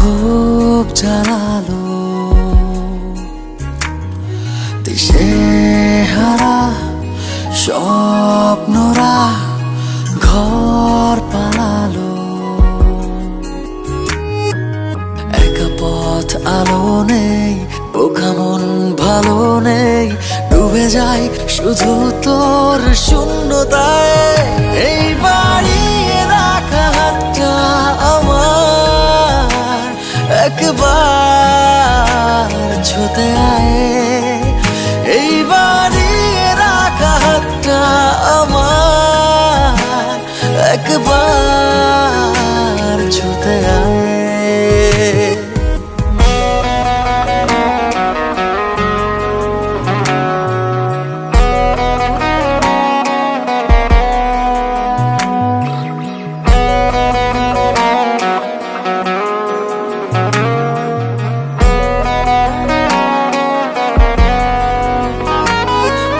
খুব জ্বালালো, দিশেহারা স্বপ্নরা ঘর পালালো। একা পথ আলো নেই, বোকা মন ভালো নেই, ডুবে যাই শুধু তোর শূন্যতায়। এই বাড়িয়ে রাখা হাতটা আমার একবার ছুতে আয়। এই বাড়িয়ে রাখা হাতটা আমার একবার ছুতে আয়।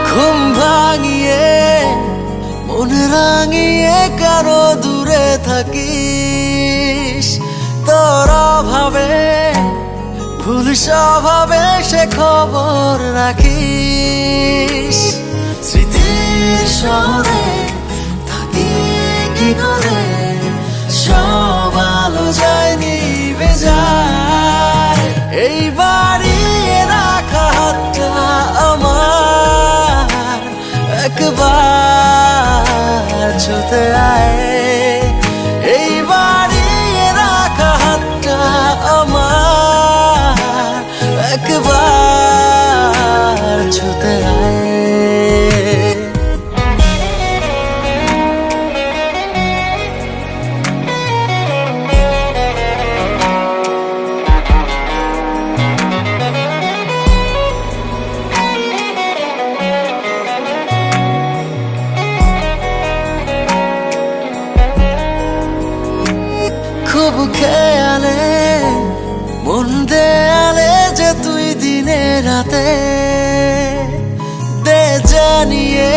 ঘুম ভাঙিয়ে মন রাঙিয়ে কারো দূরে থাকিস, তোর অভাবে ভুল স্বভাবে সে খবর রাখিস। স্মৃতির শহরে থাকি কি করে, সব আলো যায় নিভে যায়। এই বাড়িয়ে রাখা হাতটা আমার একবার ছুতে আয়। এই বাড়িয়ে রাখা হাতটা আমার একবার ছুতে আয়। খুব খেয়ালে মন দেয়ালে যে তুই দিনে রাতে দে জানিয়ে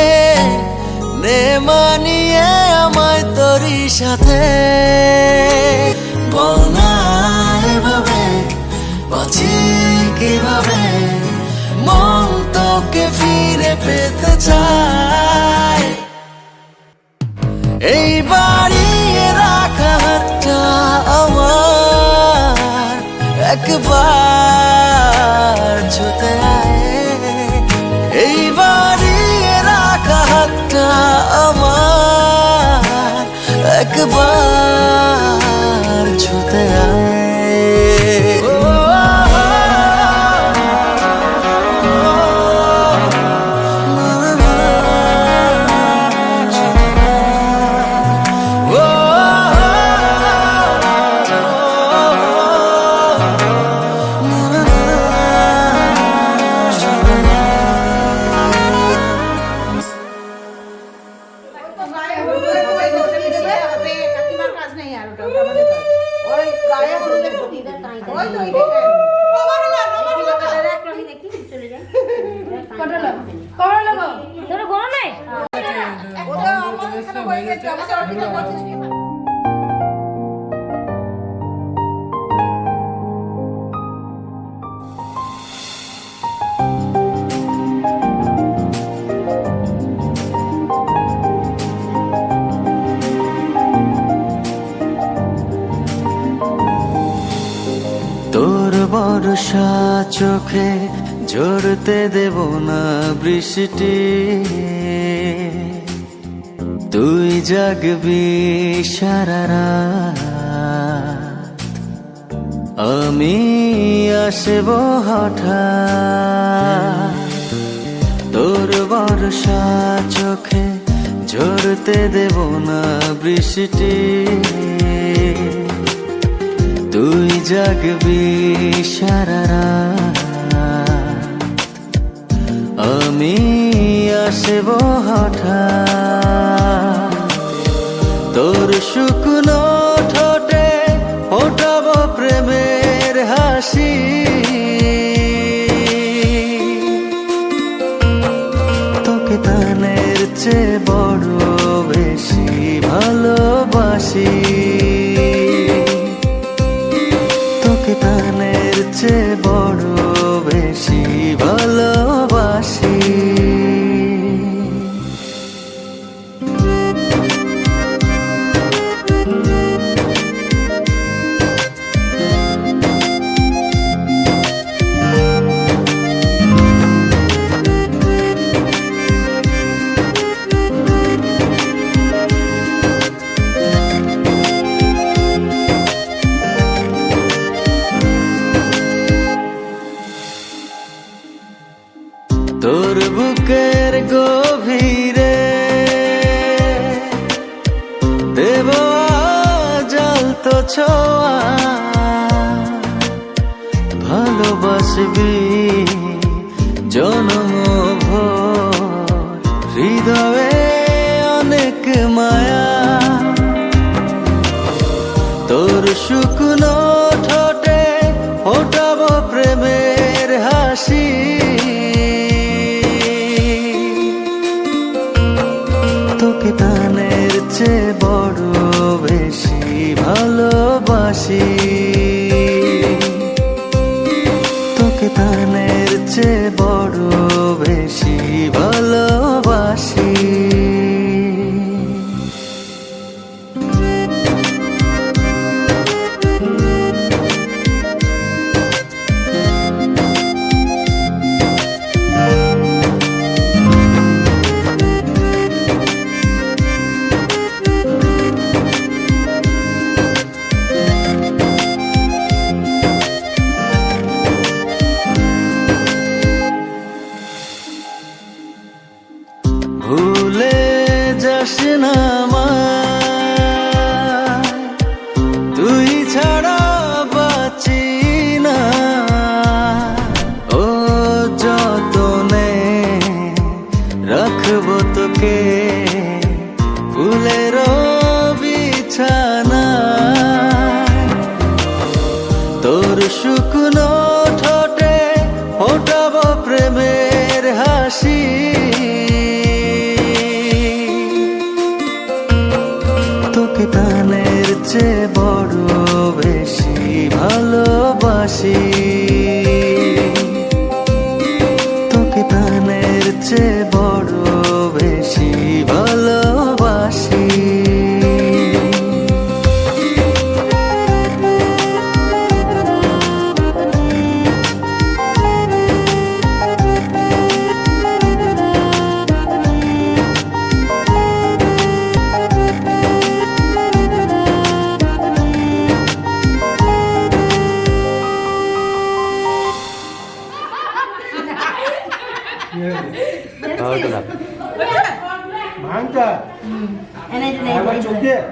নে মানিয়ে আমায় তোরই সাথে। বল না এভাবে বাঁচি কিভাবে, মন তোকে ফিরে পেতে চায়। এই বাড়িয়ে রাখা হাতটা আমার একবার ছুতে আয়। এই বাড়িয়ে রাখা হাতটা আমার একবার ছুতে আয়। তোর বর্ষা চোখে ঝরতে দেব না বৃষ্টি, তুই জাগবি সারা রাত, আমি আসব হঠাৎ। তোর বর্ষা চোখে ঝরতে দেব না বৃষ্টি, তুই জাগবি সারা রাত, আমি আসব হঠাৎ। তোর শুকনো ঠোঁটে ফোটাবো প্রেমের হাসি, তোকে প্রাণের চেয়ে বড় বেশি ভালোবাসি। চেয়ে বড় বেশি ভালোবাসি। তোর বুকের গভীরে দেব জ্বলতো ছোঁয়া, ভালোবাসবি জনম ভর, হৃদয়ে অনেক মায়া। তোর শুকনো ঠোঁটে ফোটাবো প্রেমের হাসি। তোকে প্রাণের চেয়ে বড় বেশি ভালোবাসি। তোকে প্রাণের চেয়ে বড় বেশি ভালোবাসি। ভুলে যাস না আমায়, তুই ছাড়া বাঁচি না। ও যতনে রাখবো তোকে ফুলের বিছানা। তোর শুকনো ঠোঁটে ফোটাবো প্রেমের হাসি। তোকে প্রাণের চেয়ে বড় বেশি ভালোবাসি। তোকে প্রাণের চেয়ে বড় বেশি ভালোবাসি। Mangga. Apa cukup?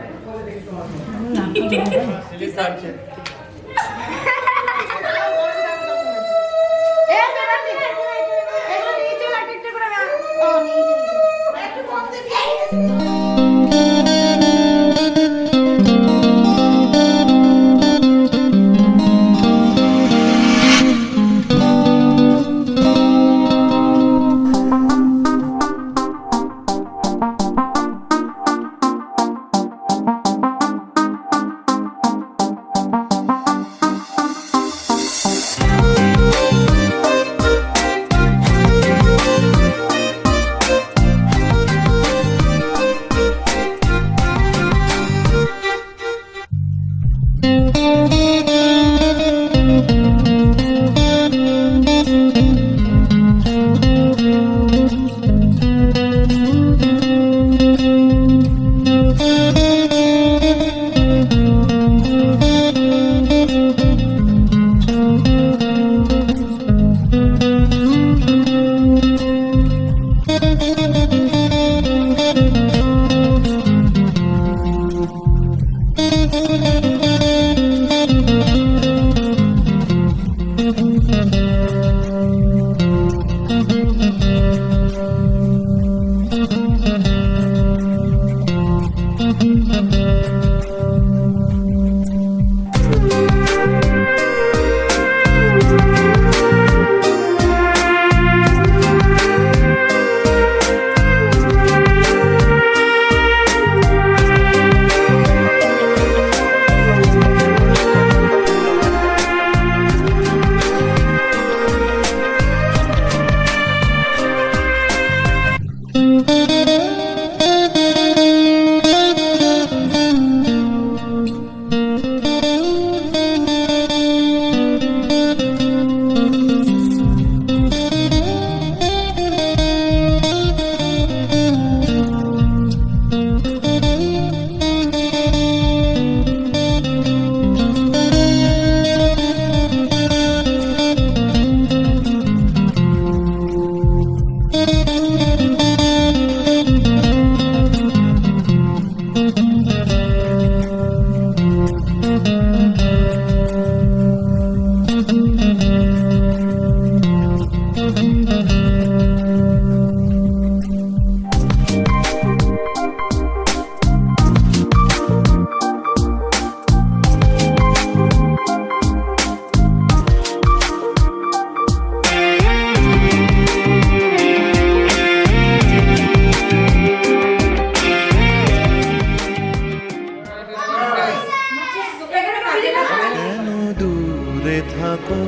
দূরে থাকো,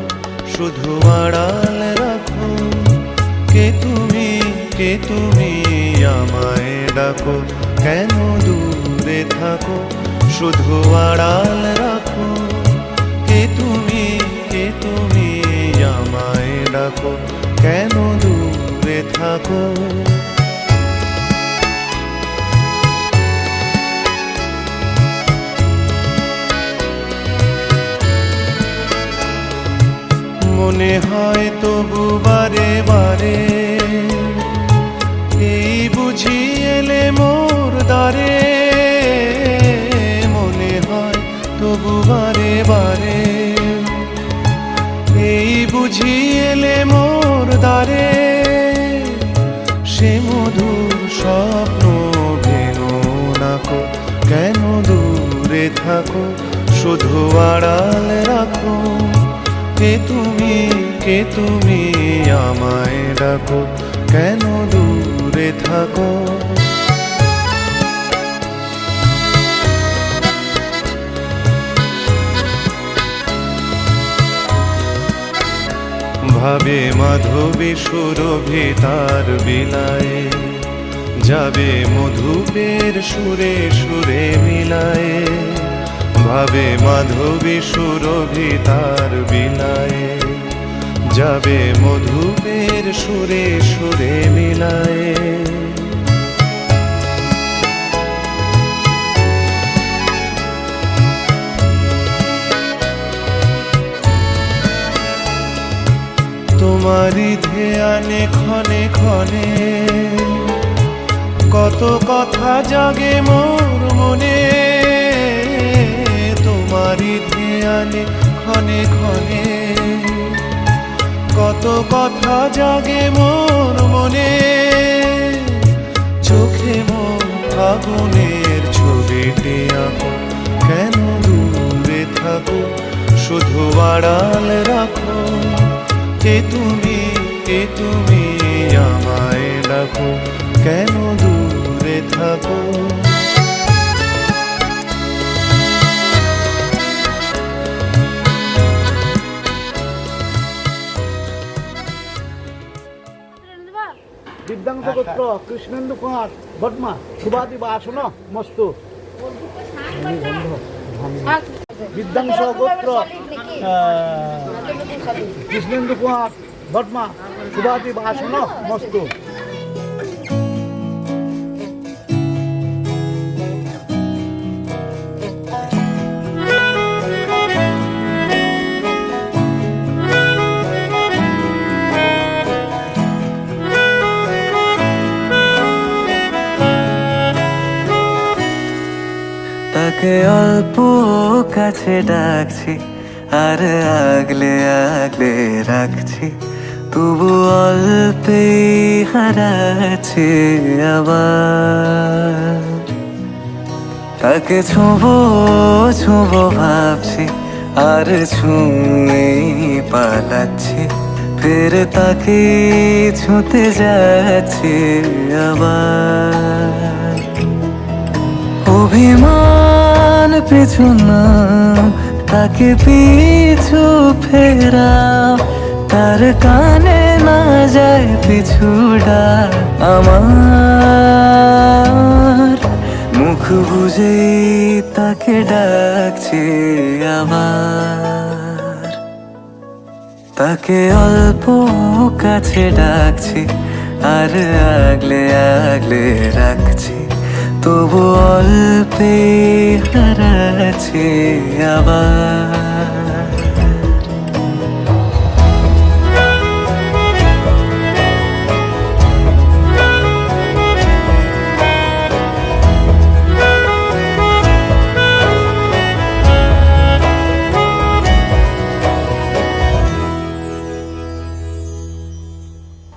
শুধু আড়াল রাখো। কে তুমি আমায় ডাকো, কেন দূরে থাকো, শুধু আড়াল রাখো। কে তুমি আমায় ডাকো, কেন দূরে থাকো। মনে হয় তবু বারে বারে, এই বুঝি এলে মোর দ্বারে। মনে হয় তবু বারে বারে, এই বুঝি এলে মোর দ্বারে। সে মধুর স্বপ্ন ভেঙো নাকো, কেন দূরে থাকো, শুধু আড়াল রাখো। কে তুমি আমায় ডাকো, কেন দূরে থাকো। ভাবে মাধবী সুরভি তার বিলায়ে, যাবে মধুপের সুরে সুরে মিলায়ে। ভাবে মাধবী সুরভি তার বিলায়ে, যাবে মধুপের সুরে সুরে মিলায়ে। তোমারই ধ্যানে ক্ষণে ক্ষণে, কত কথা জাগে মোর মনে। তোমারই ধ্যানে ক্ষণে ক্ষণে, কত কথা জাগে মোর মনে। চোখে মোর আগুনের ছবিটি আঁকো, কেন দূরে থাকো, শুধু আড়াল রাখো। কে তুমি আমায় ডাকো, কেন দূরে থাকো। দিব্যাংশ গোত্র কৃষ্ণেন্দু কুমার বর্মা শুভাদি বা আসন মস্তু। দিব্যাংশ গোত্র কৃষ্ণেন্দু কুমার বর্মা শুভাদি বা আসন মস্তু। তাকে অল্প কাছে ডাকছি, আর আগলে আগলে রাখছি, তবু অল্পে হারাচ্ছে আবার। তাকে ছোঁবো ভাবছি, আর ছুঁয়ে পালাচ্ছি, ফের তাকে ছুঁতে যাচ্ছে আবার। অভিমান পিছু নাম, তাকে পিছু ফেরাও, তার কানে না যায় পিছু ডাক আমার। মুখ বুঝে তাকে ডাকছে আবার। তাকে অল্প কাছে ডাকছি, আর আগলে আগলে রাখছি, তবু অল্পে হারাচ্ছে আবার।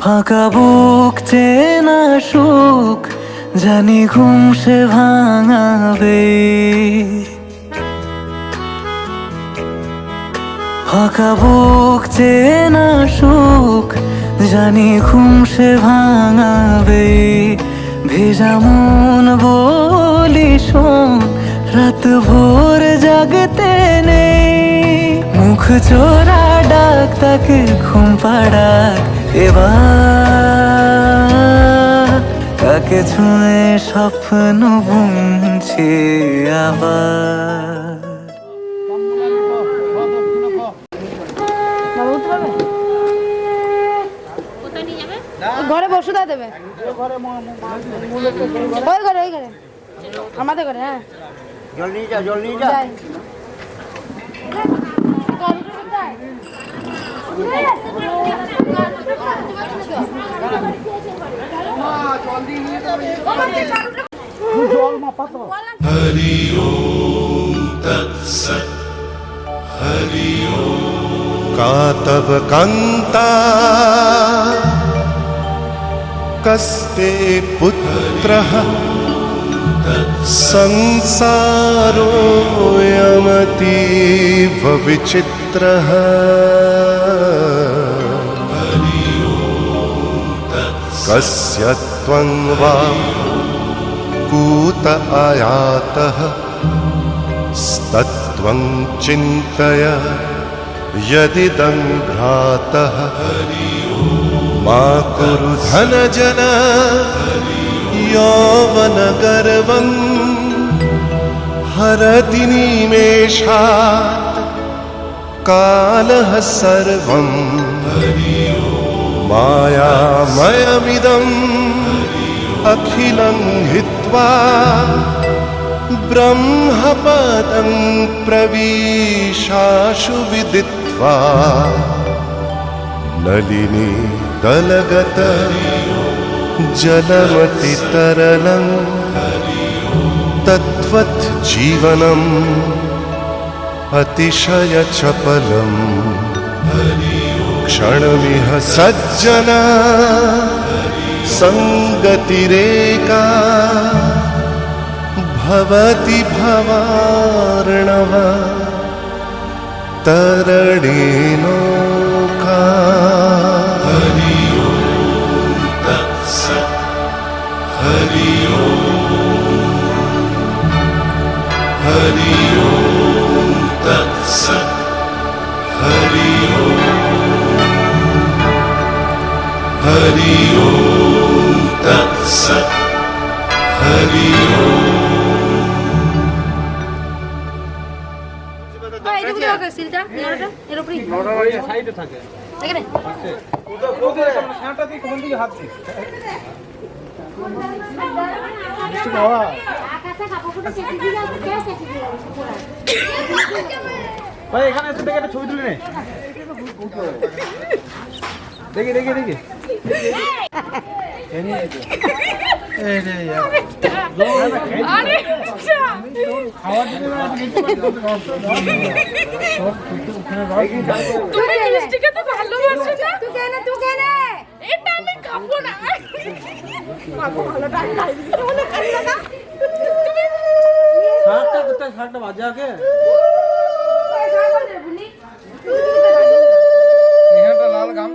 ফাঁকা বুক চেনা সুখ, জানি ঘুম সে ভাঙাবে। ফাঁকা বুক চেনা সুখ, জানি ঘুম সে ভাঙাবে। ভেজা মন বলি শোন, রাত ভোর জাগতে নেই। মুখ মুখ চোরা ডাক তাকে ঘুম পাড়াক এবার কাকে ছুঁয়ে স্বপ্ন বুনছে আবার। ঘরে বসে দেবে ওই ঘরে আমাদের ঘরে। হ্যাঁ জল নিয়ে যা যাই। জল মাপাতো हरि ओम तत्सत् हरि ओम कातव कांता कस्ते पुत्रः संसारोऽयमतीव विचित्रः कस्य त्वं वा कूत आयातः स्तत्त्वं चिन्तय यदिदं भ्रातः मा कुरु धनजन यौवनगर्वं हरति निमेषात् कालः सर्वं मायामयमिदम् अखिलं हित्वा ब्रह्मपदं प्रविशाशु विदित्वा नलिनी दलगत जलमतितरलं तद्वत् जीवनम् अतिशयचपलं क्षणमिह सज्जना संगतिरेका भवति भवार्णव तरणीनौका। हरि ओम तत्सत् हरि ओम तत्सत् हरि ओम तत्सत् हरि ओम। সিলটা এর উপরই সাইডে থাকে এখানে ওদের সাঁটা দিয়ে কোন দিকে হাত দিই মিষ্টি খাওয়া আকাশে কাপড়টা চেপে দিয়ে যাচ্ছে কে চেপে দিয়ে যাচ্ছে পুরো ভাই এখানে এসে দেখে একটা ছবি তুলে নে দেখি এই রে আরে খাওয়া দিতে তুমি মিষ্টিকে তো ভালোবাসো না তুই কেন এটা আমি খাবো না খাবো ভালো ডাল খাই বলে খাই না শাকটা বাজে আগে এখানটা লাল গাম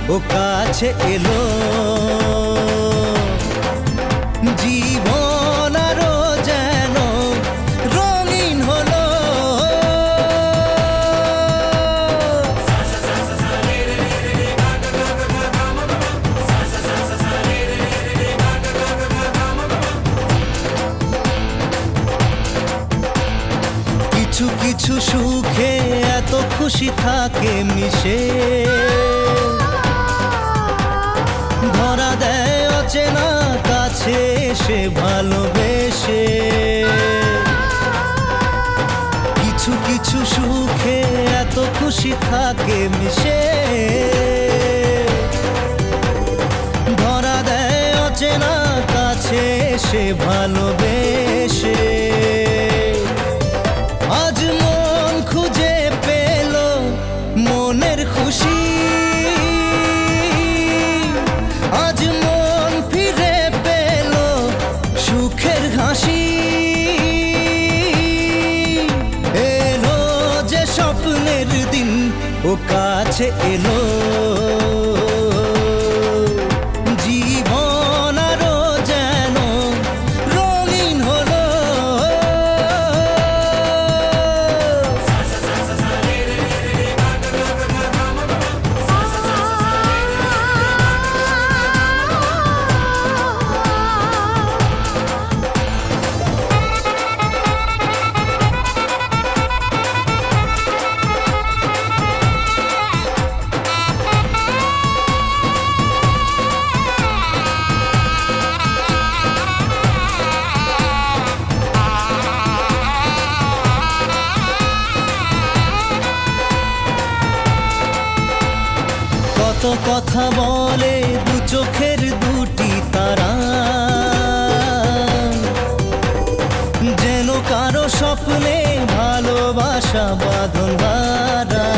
ও কাছে এলো জীবন আরো যেন রঙিন হলো কিছু কিছু সুখে এত খুশি থাকে মিশে ধরা দেয় অচেনা কাছে এসে ভালোবেসে কিছু কিছু সুখে এত খুশি থাকে মিশে, ধরা দেয় অচেনা কাছে এসে ভালোবেসে। আজ মন খুঁজে পেল মনের খুশি, আজ মন ফিরে পেল সুখের হাসি। এলো যে স্বপ্নের দিন ও কাছে এলো, জীবন আরো যেন রঙিন হলো। কত কথা বলে দু চোখের দুটি তারা, যেন কারো স্বপ্নে ভালোবাসা বাঁধন হারা।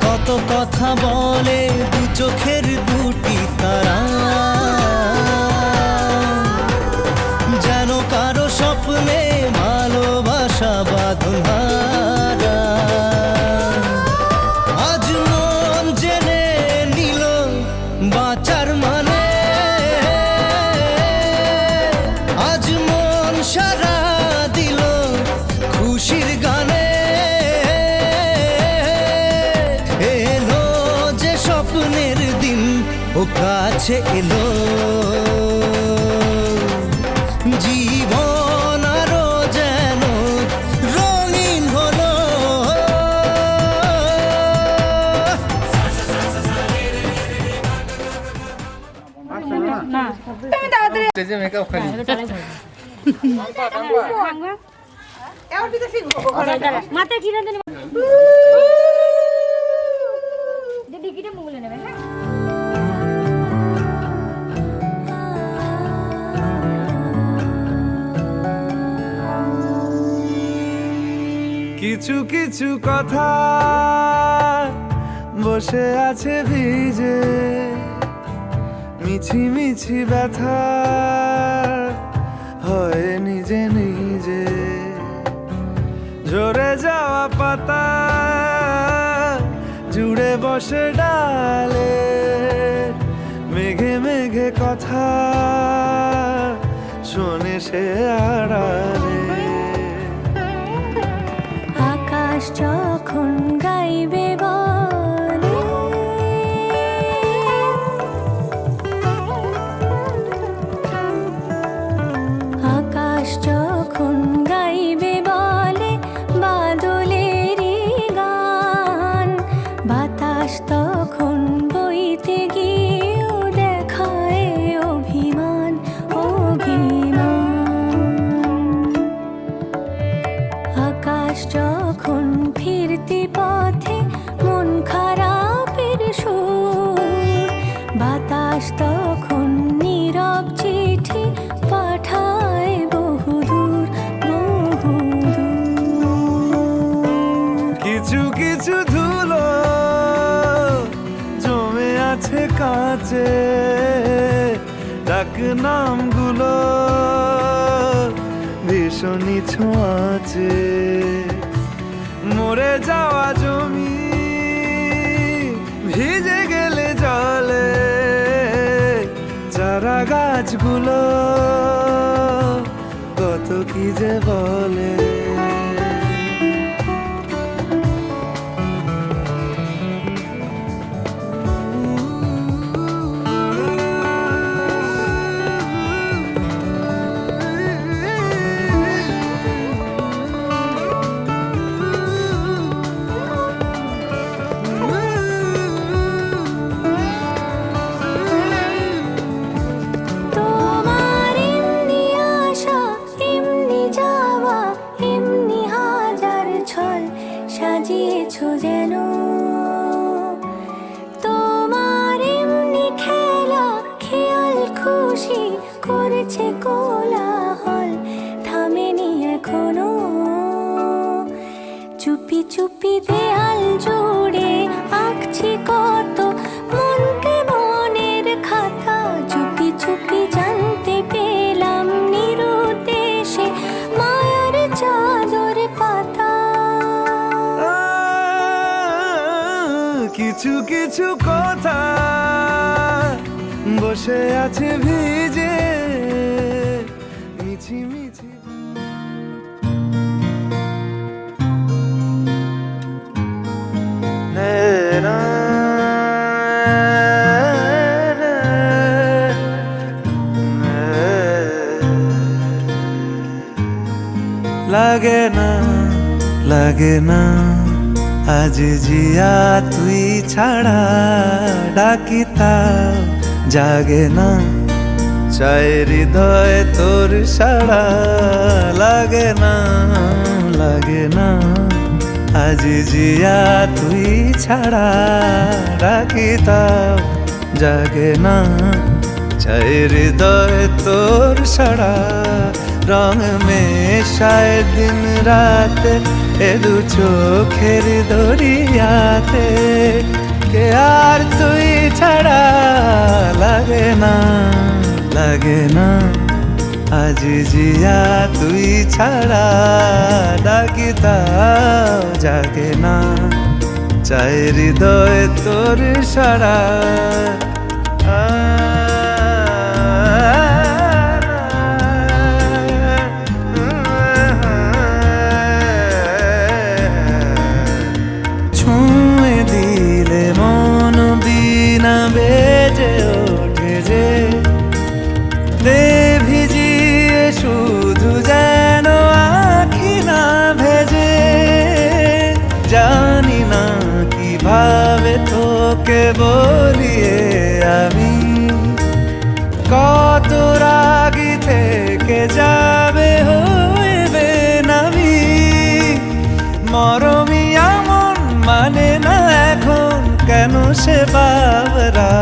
কত কথা বলে দু চোখের দুটি তারা, যেন কারো স্বপ্নে ভালোবাসা বাঁধন হারা। আজ মন জেনে নিল বাঁচার মানে, আজ মন সারা দিল খুশির গানে। এলো যে স্বপ্নের দিন ও কাছে এলো, জীবন আরো যেন রঙিন হলো। তুমি তাড়াতাড়ি এই যে মেকআপ খালি মাথায় কিনে দেন দিদি কিনে মুগলে নেবে। হ্যাঁ কিছু কিছু কথা বসে আছে ভিজে, মিছি মিছি ব্যথা হয় নিজে নিজে। ঝরে যাওয়া পাতা জুড়ে বসে ডালে, মেঘে মেঘে কথা শোনে সে আড়ালে। আকাশ যখন গাইবে বলে, আকাশ যখন গাইবে বলে বাদলেরই গান, বাতাস তখন বইতে গিয়েও দেখায় অভিমান অভিমান। আকাশ যখন ফিরতি পথে মন খারাপের সুর, বাতাস তখন নীরব চিঠি পাঠায় বহুদূর বহুদূর। কিছু কিছু ধুলো জমে আছে কাছে, ডাক নামগুলো ভীষণই ছোঁয়াছে। মরে যাওয়া জমি ভিজে গেলে জলে, চারা গাছগুলো কত কি যে বলে। তোমার এমনি আসা এমনি যাওয়া এমনি হাজার ছল সাজিয়েছ যেন তোমার এমনি খেলা খেয়াল খুশি করেছে কোলাহল থামেনি এখনো চুপি চুপি দেয়াল জুড়ে আঁকছি কত মনকে মনের খাতা চুপি চুপি জানতে পেলাম নিরুদ্দেশে মায়ার চাদর পাতা কিছু কিছু কথা বসে আছে ভিজে মিছি মিছি লাগে না লাগে না আজ জিয়া তুই ছাড়া ডাকি তাও জাগে না চাই হৃদয় তোর সাড়া লাগে না আজ জিয়া তুই ছাড়া ডাকি তাও জাগে না চাই হৃদয় তোর সাড়া রং মেশায় দিন রাত এ দু চোখের দরিয়াতে কে আর তুই ছাড়া লাগে না আজ জিয়া তুই ছাড়া ডাকি তাও জাগে না চাই হৃদয় তোর সাড়া ছুঁয়ে দিলে মন বিনা বেজে ওঠে যে দে ভিজিয়ে শুধু যেন আখি না ভেজে জানি না কিভাবে তোকে বলিয়ে আমি কত রাগি থেকে যাবে হইবে নামি মরমি আমন মানে না এখন কেন সে বাবরা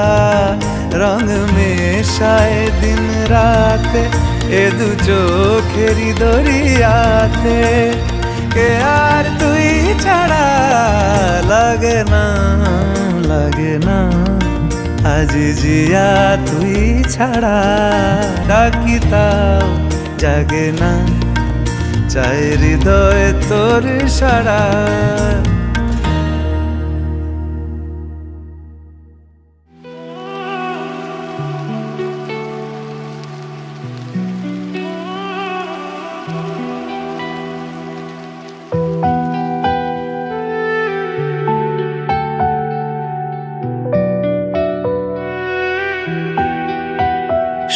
রং মেশায় দিন রাতে এ দু চোখেরি দরিয়াতে কে আর তুই ছাড়া লাগে না আজ জিয়া তুই ছাড়া ডাকি তাও জাগে না চাই হৃদয় তোর সাড়া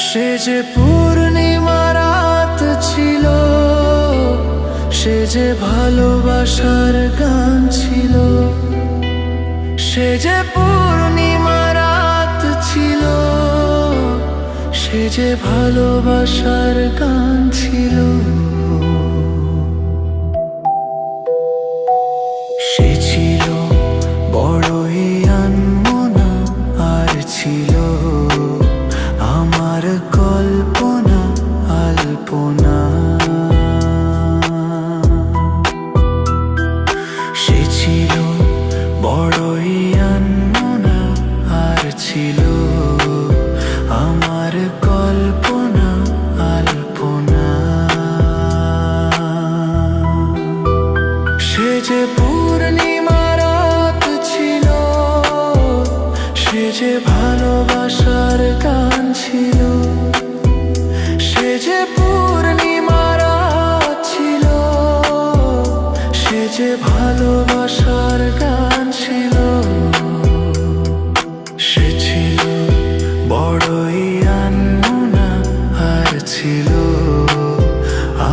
সে যে পূর্ণিমা রাত ছিল সে যে ভালোবাসার গান ছিল সে যে পূর্ণিমা রাত ছিল সে যে ভালোবাসার গান ছিল সে ছিল বড়ই আনমনা আর ছিল আমার কল্পনা আলপনা সে ছিল বড়ই আনমনা আর ছিল আমার কল্পনা আলপনা সে যে পূর্ণিমা রাত ছিল সে যে ভালোবাসার গান ছিল সে যে পূর্ণিমা রাত ছিল সে যে ভালোবাসার গান ছিল সে ছিল বড়ই আনমনা আর ছিল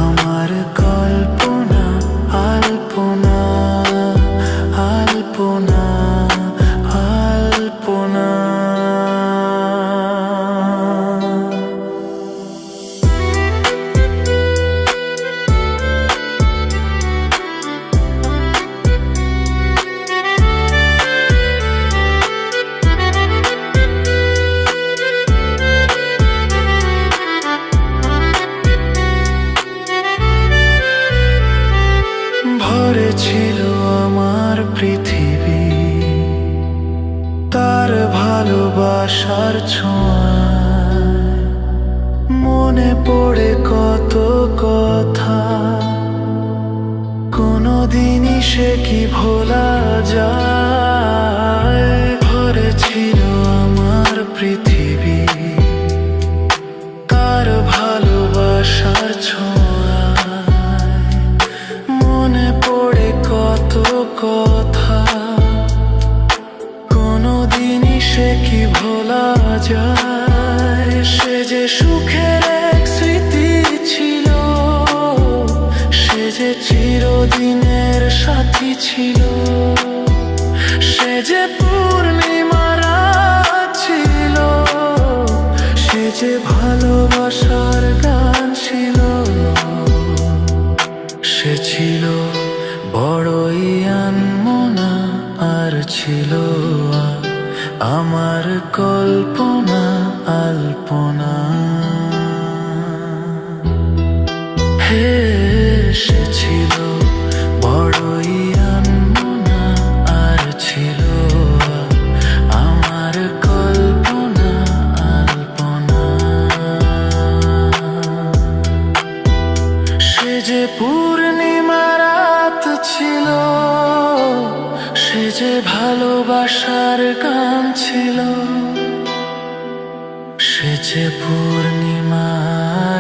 আমার কল্পনা আলপনা আলপনা আলপনা ভরেছিল আমার পৃথিবী তার ভালোবাসার ছোঁয়ায়। মনে পড়ে কত কথা, কোনদিনই সে কি ভোলা যায়। ভরেছিল আমার পৃথিবী তার ভালোবাসার ছোঁয়ায়। মনে পড়ে কত কথা, কোনদিনই সে কি ভোলা যায়। সে যে সুখের এক স্মৃতি ছিল, সে যে চিরদিনের সাথী ছিল। সে যে পূর্ণিমা রাত ছিল, সে যে ভালোবাসার গান ছিল। সে ছিল বড়ই আনমনা, আর ছিল আমার কল্পনা আল্পনা। হে সে ছিল বড়ই আনমনা, আর ছিল আমার কল্পনা আল্পনা। সে যে পূর্ণিমা রাত ছিল, সে যে ভালোবাসার গান ছিল। সে যে পূর্ণিমা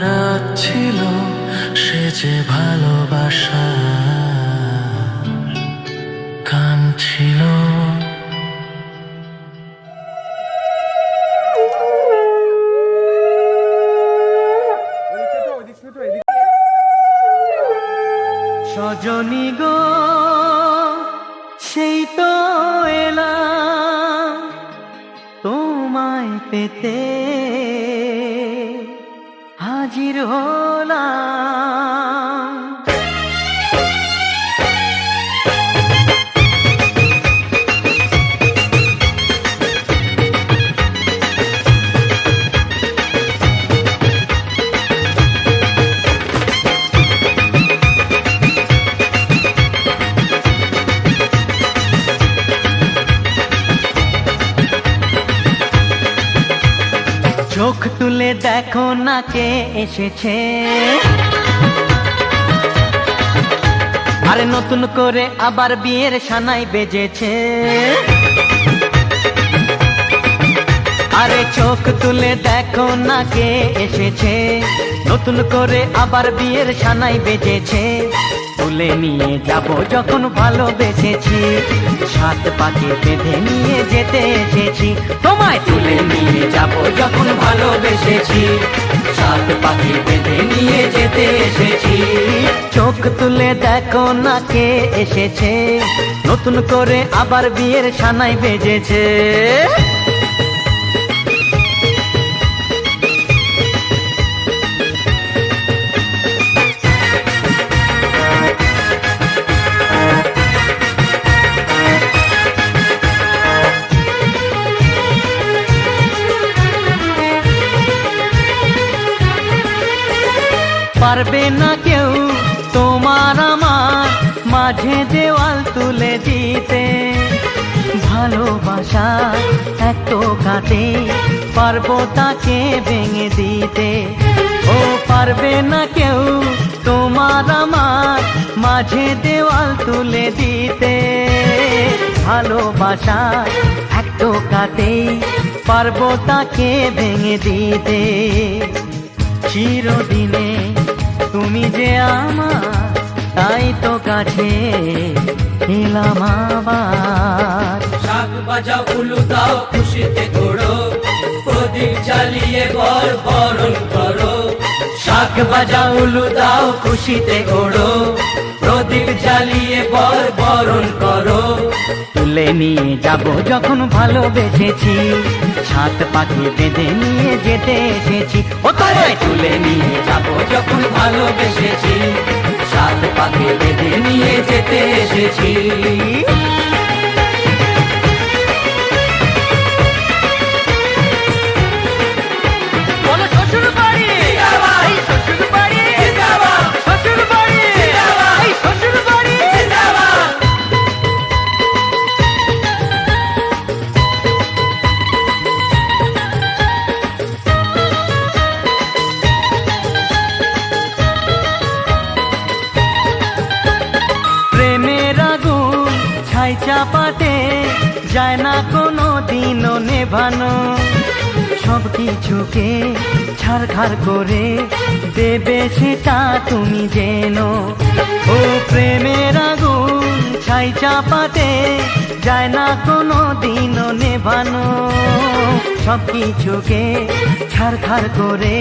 রাত ছিল, সে যে ভালোবাসার গান ছিল। সজনী গো সেই তো এলাম তোমায় পেতে, হাজির হলাম। চোখ তুলে দেখো না কে এসেছে, আরে নতুন করে আবার বিয়ের সানাই বেজেছে। আরে চোখ তুলে দেখো না কে এসেছে, নতুন করে আবার বিয়ের সানাই বেজেছে। তুলে নিয়ে যাব যখন ভালোবেসেছি, সাত পাকে বেঁধে নিয়ে যেতে এসেছি। তোমায় তুলে নিয়ে যাব যখন ভালোবেসেছি, সাত পাকে বেঁধে নিয়ে যেতে এসেছি। চোখ তুলে দেখো না কে এসেছে, নতুন করে আবার বিয়ের সানাই বেজেছে। পারবে না কেউ তোমার আমার মাঝে দেওয়াল তুলে দিতে। ভালোবাসা এত কাটে, পারবো তাকে ভেঙে দিতে। ও পারবে না কেউ তোমার আমার মাঝে দেওয়াল তুলে দিতে। ভালোবাসা এত কাটে, পারবো তাকে ভেঙে দিতে। চিরদিনে তুমি যে আমার, তাই তো কাছে এলাম আবার। শাক বাজাও উলু দাও খুশিতে ঘোড়ো, প্রদীপ জ্বালিয়ে বর বরণ করো। শাক বাজাও উলু দাও খুশিতে ওড়ো, প্রদীপ জ্বালিয়ে বর বরণ করো। তুলে নিয়ে যাব যখন ভালোবেসেছি, সাত পাখি বেঁধে নিয়ে যেতে এসেছি। ও তোমায় তুলে নিয়ে যাব যখন ভালোবেসেছি, সাত পাখি বেঁধে নিয়ে যেতে এসেছি। জিন্দাবাদ ছাই চাপাতে যায় না কোনো দিনও নেভানো, সব কিছুকে ছাড়খাড় করে দেবে সেটা তুমি জেনো। ও প্রেমের আগুন ছাই চাপাতে যায় না কোনো দিনও নেভানো, সব কিছুকে ছাড়খাড় করে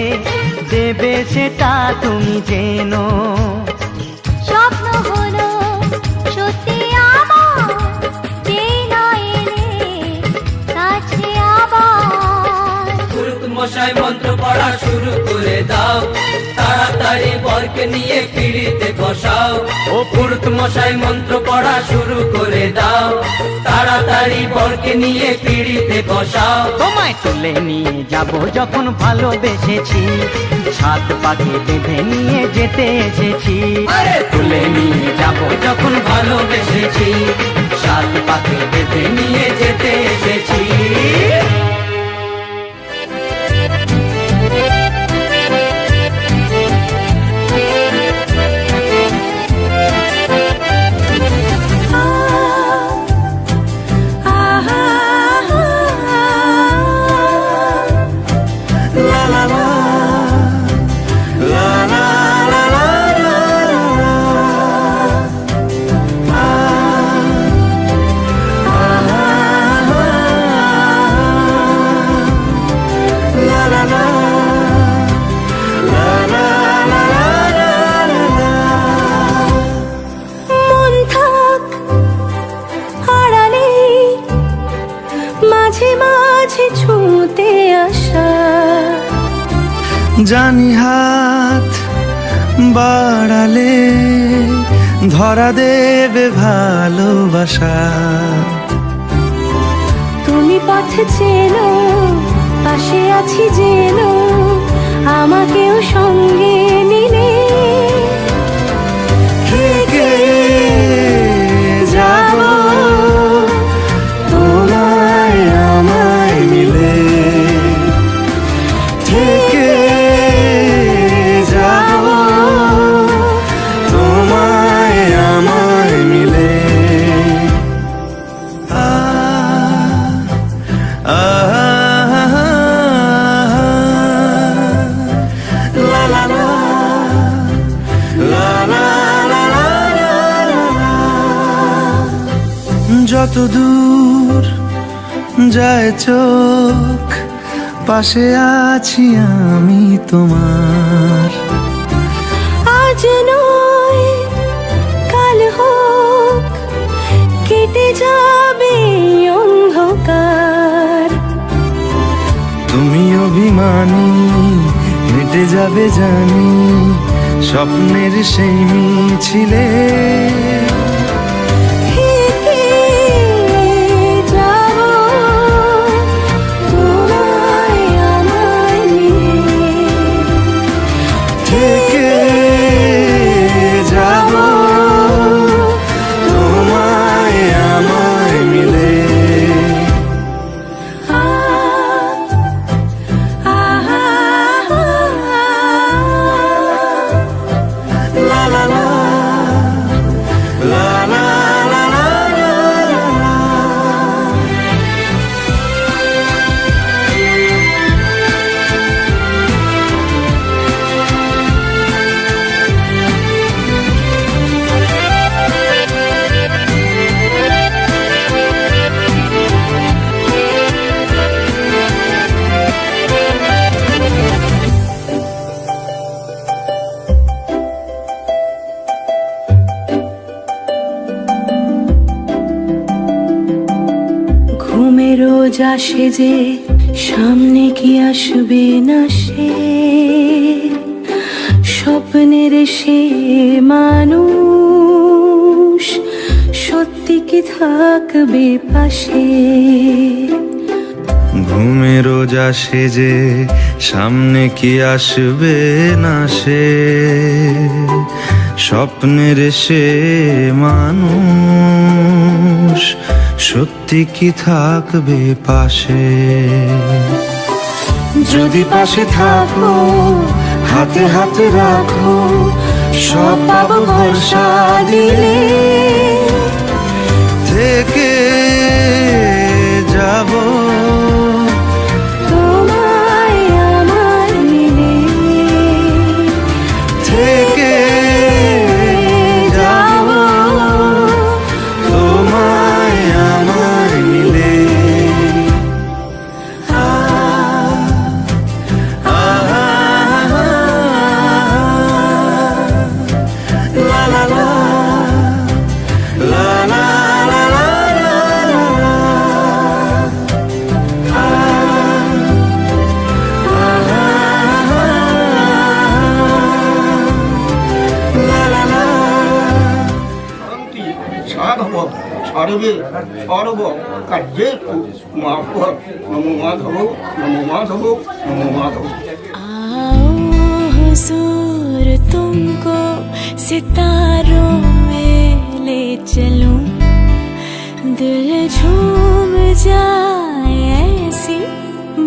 দেবে সেটা তুমি জেনো। স্বপ্ন হলো সত্যি আমার, যেই নয় এলে কাছে আবার। পুরুত মশাই মন্ত্র পড়া শুরু করে দাও, তাড়াতাড়ি বরকে নিয়ে পিড়িতে বসাও। ও পুরুত মশাই মন্ত্র পড়া শুরু করে দাও, তাড়াতাড়ি বরকে নিয়ে পিড়িতে বসাও। তোমায় তুলে নিয়ে যাব যখন ভালোবেসেছি, সাত পাকে বেঁধে নিয়ে যেতে এসেছি। আরে তুলে নিয়ে যাব যখন ভালোবেসেছি, সাত পাকে বেঁধে নিয়ে যেতে এসেছি। মন থাক আড়ালে, মাঝে মাঝে ছুঁতে আসা। জানি হাত বাড়ালে ধরা দেবে ভালোবাসা। তুমি পথ চেনো, পাশে আছি জেনো, আমাকেও সঙ্গে নিলে থেকে যাব তোমায় আমায় মিলে, থেকে যাব তোমায় আমায় মিলে। লা লা লা লা লা লা লা লা লা। যত দূর যায় চোখ, পাশে আছি আমি তোমার। আজ নয় কাল হোক, কেটে যাবে এই অন্ধকার। তুমি অভিমানী হেঁটে যাবে জানি, স্বপ্নের সেই মিছিলে। থেকে যাব তোমায় আমায় নিয়ে, থেকে যাব তোমায় আমায় মিলে। লা লা লা লা লা লা লা লা লা। ঘুমে রোজ আসে যে সামনে কি আসবে না সে, স্বপ্নের সে মানুষ সত্যি কি থাকবে পাশে। ঘুমে রোজ আসে যে সামনে কি আসবে না সে, স্বপ্নের সে মানুষ সত্যি কি থাকবে পাশে। যদি পাশে থাকো হাতে হাতে রাখো, সব পাবো ভরসা দিলে। মাধব সর্বে সর্ব কার্যে মাধব নমো মাধব নমো মাধব নমো মাধব। आओ हुजूर तुमको सितारों में ले चलूं, दिल झूम जाए ऐसी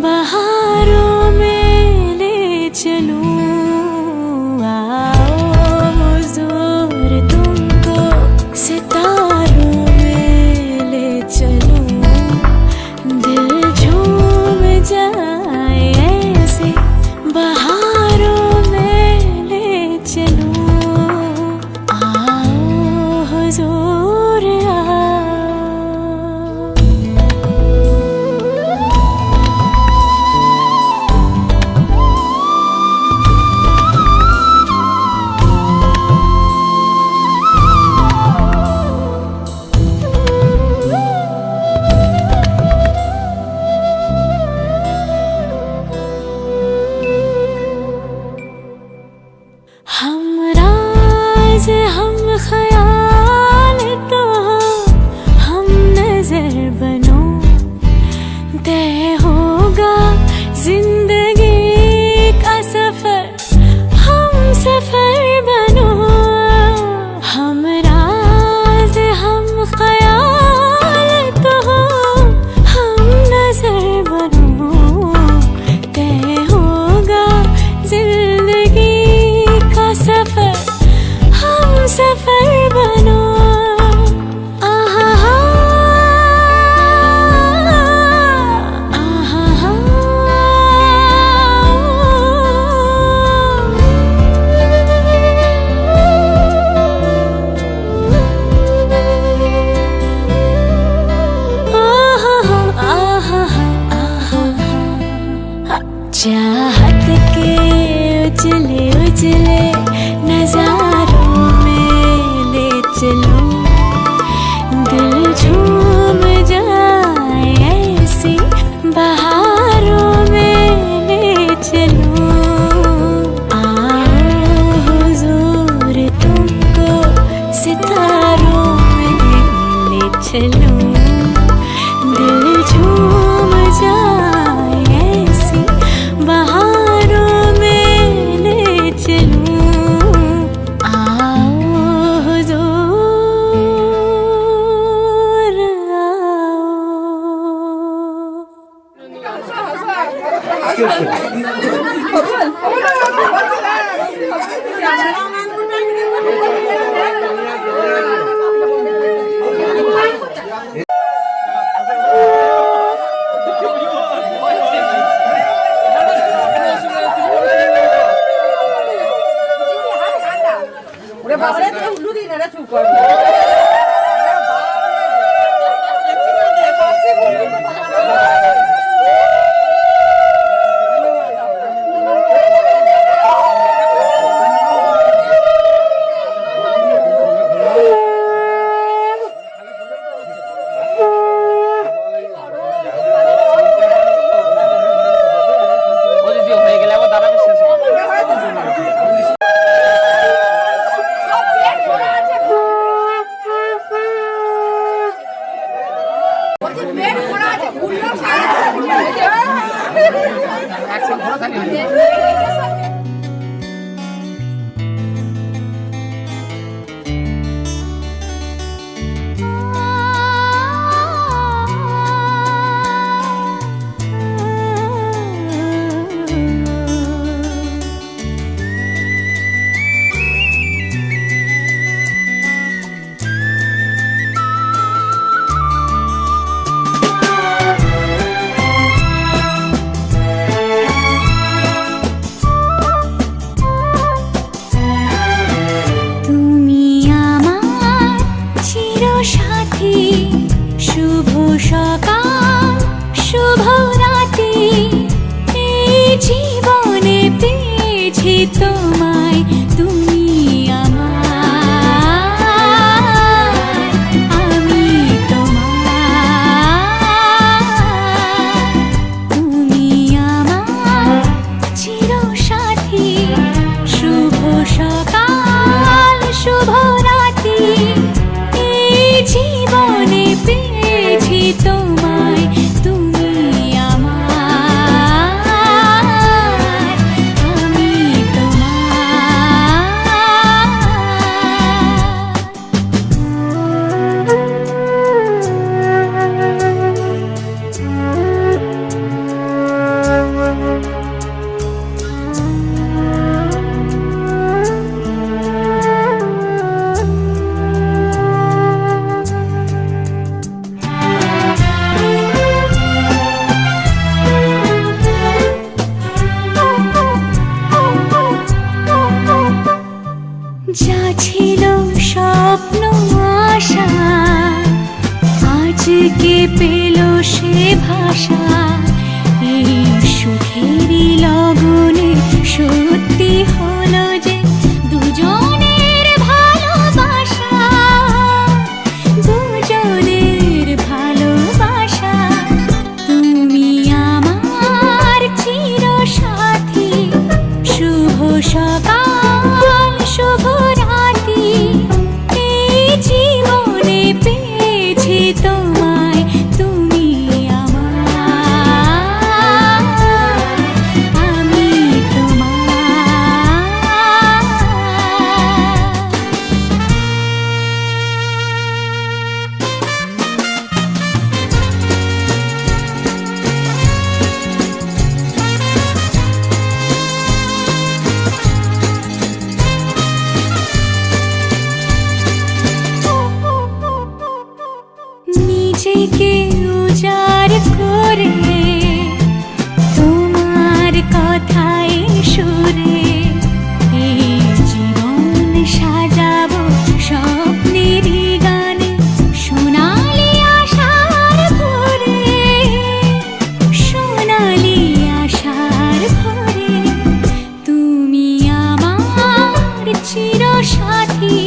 बहारों में ले चलूं। आओ हुजूर तुमको सितारों में ले चलूं, दिल झूम जाए ऐसी बहारों में ले चलूं। आओ हुजूर आओ। हम राज हम ख्याल तो हो, हम नजर बनो, तय होगा जिंदगी का सफर, हम सफर बनो। हम राज हम ख्याल तो हो, हम नजर बनो, तय होगा जिंदगी का सफर, हम सफर बनो। आहा हा, आहा हा। चाहत के उजले उजले नजारों में ले चलूं, दिल झूम जाए ऐसी बहारों में ले चलूं। आओ हुजूर तुमको सितारों में ले चलूं, दिल झूम जाए ऐसी बहारों में ले चलूं। आओ हुजूर आओ। তোমায় তুমি আমায়, আমি তোমার, তুমি আমার চিরসাথী। শুভ সকাল শুভ রাতি, এই ভাষা এই সুখেরই লগনে সত্যি হলো যে দুজনের ভালোবাসা, দুজনের ভালোবাসা। তুমি আমার চিরসাথী, শুভ সকাল শুভ রাতি, এই জীবনে পেয়েছি তোমায়, তুমি আমার, আমি নিজেকে উজাড় করে তোমার কথায় সুরে এই জীবন সাজাবো স্বপ্নেরই গানে, সোনালি আশার ভোরে, সোনালি আশার ভোরে। তুমি আমার চিরসাথী,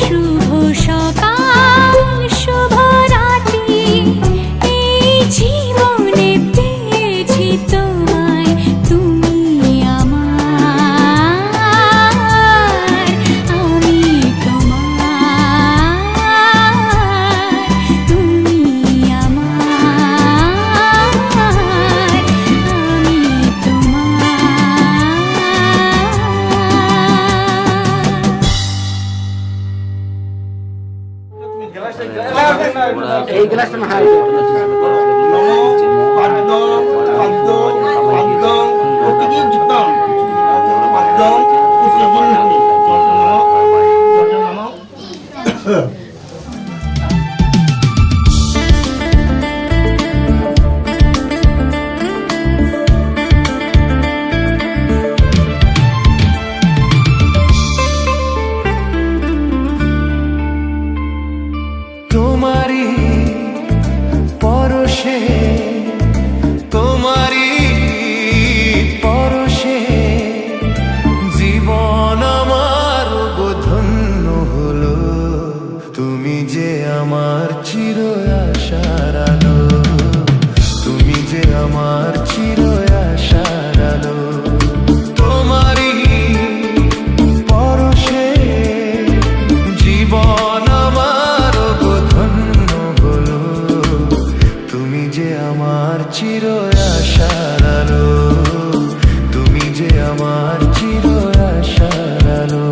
শুভ সকাল শুভ রাতি, এই জীবনে পেয়েছি তোমায়, তুমি আমার, আমি তোমার, তুমি আমার, আমি তোমার। এই গ্লাসটা না হয় নমো পাদ্যং পাদ্যং পাদ্যং প্রতিজিতং পাদ্যং প্রতিজিন্নামি নমো। তোমারি পরশে, তোমারি পরশে জীবন আমার ধন্য হলো, তুমি যে আমার চির আশার আলো, তুমি যে আমার চির আশার আলো। তোমারি পরশে জীবন আমার ধন্য হলো, তুমি যে আমার চির আশার আলো, তুমি যে আমার চির আশার আলো।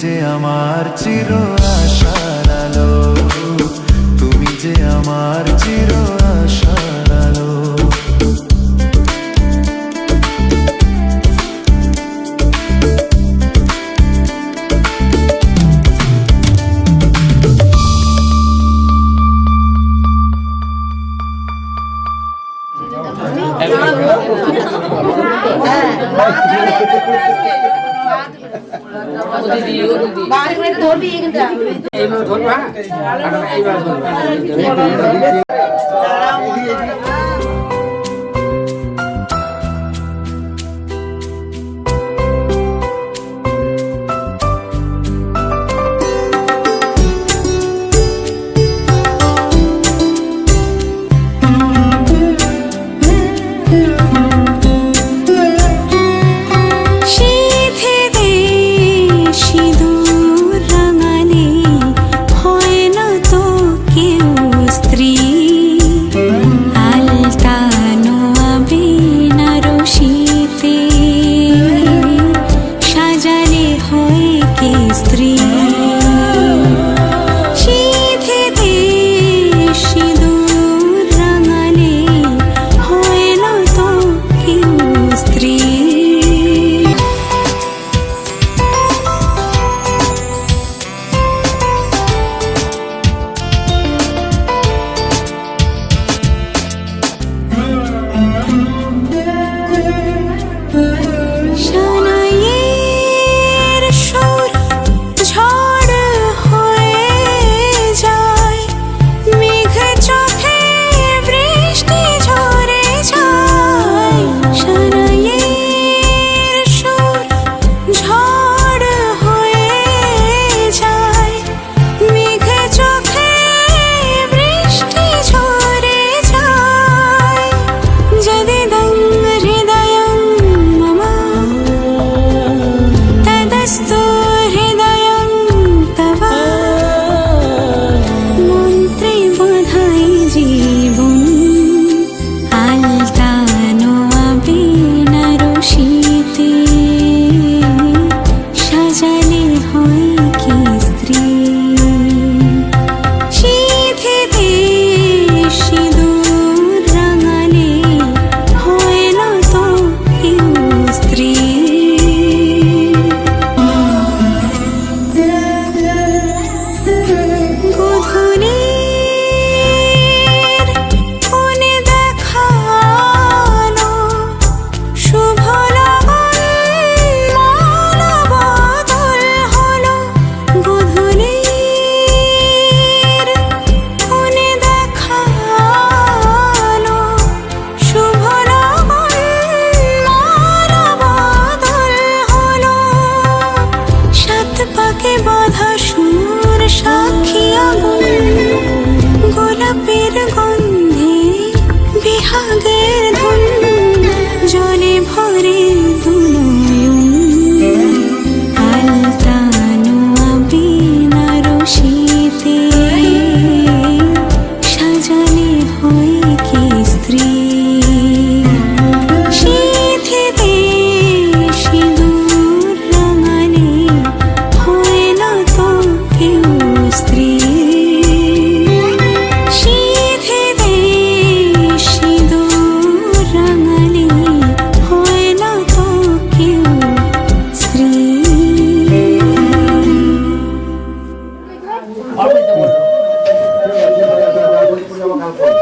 যে আমার চির আশার আলো, তুমি যে আমার চির আশার আলো।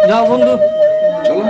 যাও বন্ধু চলো